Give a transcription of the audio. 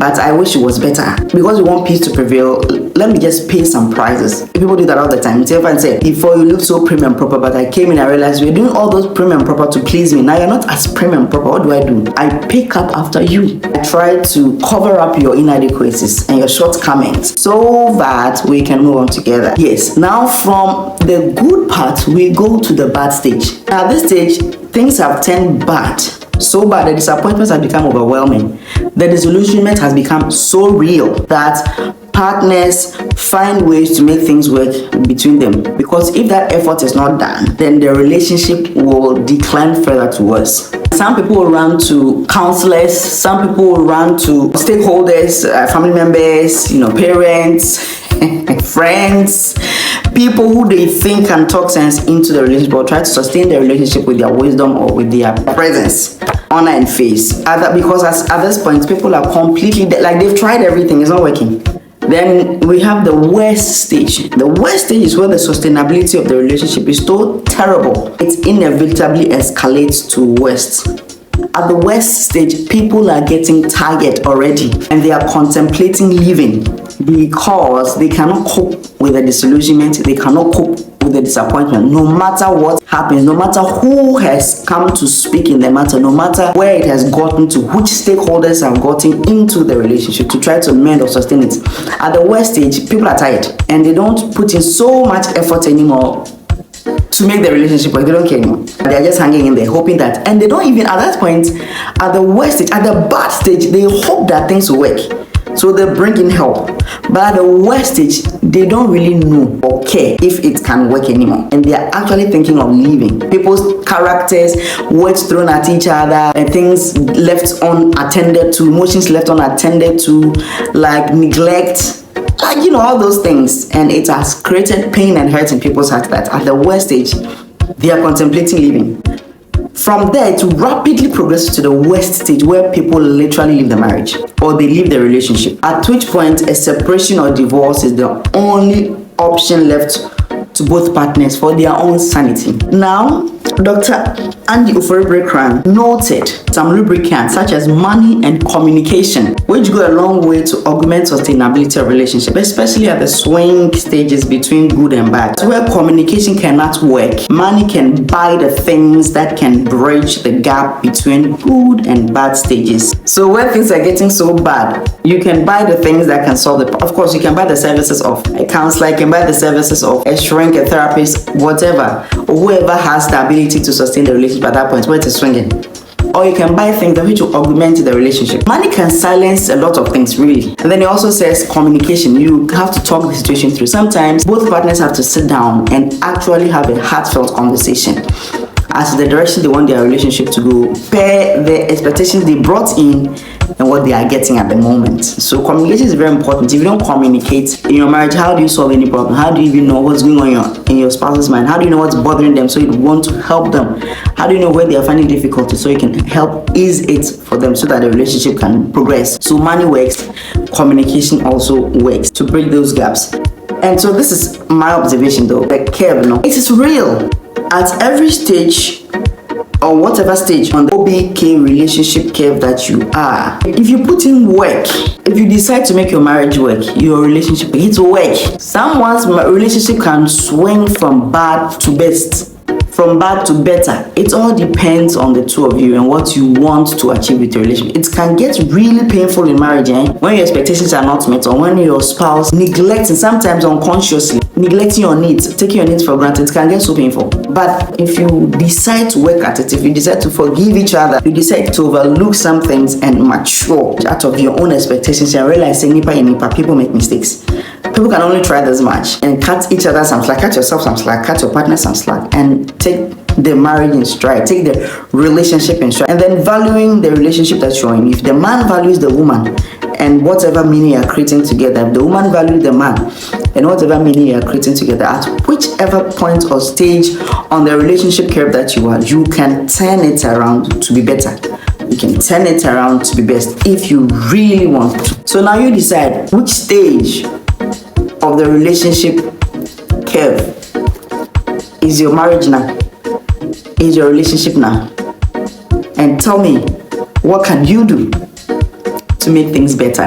but I wish it was better. Because we want peace to prevail, let me just pay some prices. People do that all the time. Say, if I say, before you look so prim and proper, but I came in, I realized you're doing all those prim and proper to please me. Now you're not as prim and proper. What do? I pick up after you. I try to cover up your inadequacies and your shortcomings so that we can move on together. Yes. Now from the good part, we go to the bad stage. Now at this stage, things have turned bad. So bad, the disappointments have become overwhelming. The disillusionment has become so real that partners find ways to make things work between them. Because if that effort is not done, then the relationship will decline further to worse. Some people will run to counselors, some people will run to stakeholders, family members, parents, friends, people who they think can talk sense into the relationship or try to sustain the relationship with their wisdom or with their presence, honor and face. Because at this point, people are completely like they've tried everything, it's not working. Then we have the worst stage. The worst stage is where the sustainability of the relationship is so terrible, it inevitably escalates to worst. At the worst stage, people are getting tired already and they are contemplating leaving because they cannot cope with the disillusionment, they cannot cope with the disappointment. No matter what happens, no matter who has come to speak in the matter, no matter where it has gotten to, which stakeholders have gotten into the relationship to try to mend or sustain it. At the worst stage, people are tired and they don't put in so much effort anymore to make the relationship work. They don't care anymore. They are just hanging in there, hoping that, and they don't even, at that point, at the worst stage, at the bad stage, they hope that things will work. So they bring in help. But at the worst stage, they don't really know or care if it can work anymore. And they are actually thinking of leaving. People's characters, words thrown at each other, and things left unattended to, emotions left unattended to, like neglect, all those things. And it has created pain and hurt in people's hearts that at the worst stage, they are contemplating leaving. From there, it rapidly progresses to the worst stage where people literally leave the marriage or they leave the relationship. At which point, a separation or divorce is the only option left to both partners for their own sanity. Now, Dr. Andy Ofori-Birikorang noted some lubricants such as money and communication, which go a long way to augment sustainability of relationship, especially at the swing stages between good and bad. So where communication cannot work, money can buy the things that can bridge the gap between good and bad stages. So where things are getting so bad, you can buy the things that can solve it. Of course, you can buy the services of a counselor, you can buy the services of a shrink, a therapist, whatever, or whoever has the ability to sustain the relationship at that point where it is swinging. Or you can buy things that which will augment the relationship. Money can silence a lot of things, really. And then it also says communication. You have to talk the situation through. Sometimes both partners have to sit down and actually have a heartfelt conversation as to the direction they want their relationship to go, per the expectations they brought in and what they are getting at the moment. So communication is very important. If you don't communicate in your marriage, how do you solve any problem? How do you even know what's going on in your spouse's mind? How do you know what's bothering them so you want to help them? How do you know where they are finding difficulty so you can help ease it for them so that the relationship can progress? So money works, communication also works to bridge those gaps. And so this is my observation though, the curve, it is real. At every stage or whatever stage on the OBK relationship curve that you are, if you put in work, if you decide to make your marriage work, your relationship, it will work. Someone's relationship can swing from bad to best, from bad to better. It all depends on the two of you and what you want to achieve with your relationship. It can get really painful in marriage when your expectations are not met or when your spouse neglects, and sometimes unconsciously neglecting your needs, taking your needs for granted. It can get so painful. But if you decide to work at it, if you decide to forgive each other, you decide to overlook some things and mature out of your own expectations and realize people make mistakes. People can only try this much and cut each other some slack, cut yourself some slack, cut your partner some slack, and take the marriage in stride, take the relationship in stride, and then valuing the relationship that you're in. If the man values the woman and whatever meaning you are creating together, if the woman values the man and whatever meaning you are creating together, at whichever point or stage on the relationship curve that you are, you can turn it around to be better. You can turn it around to be best if you really want to. So now you decide which stage of the relationship curve is your marriage now, is your relationship now, and tell me what can you do to make things better.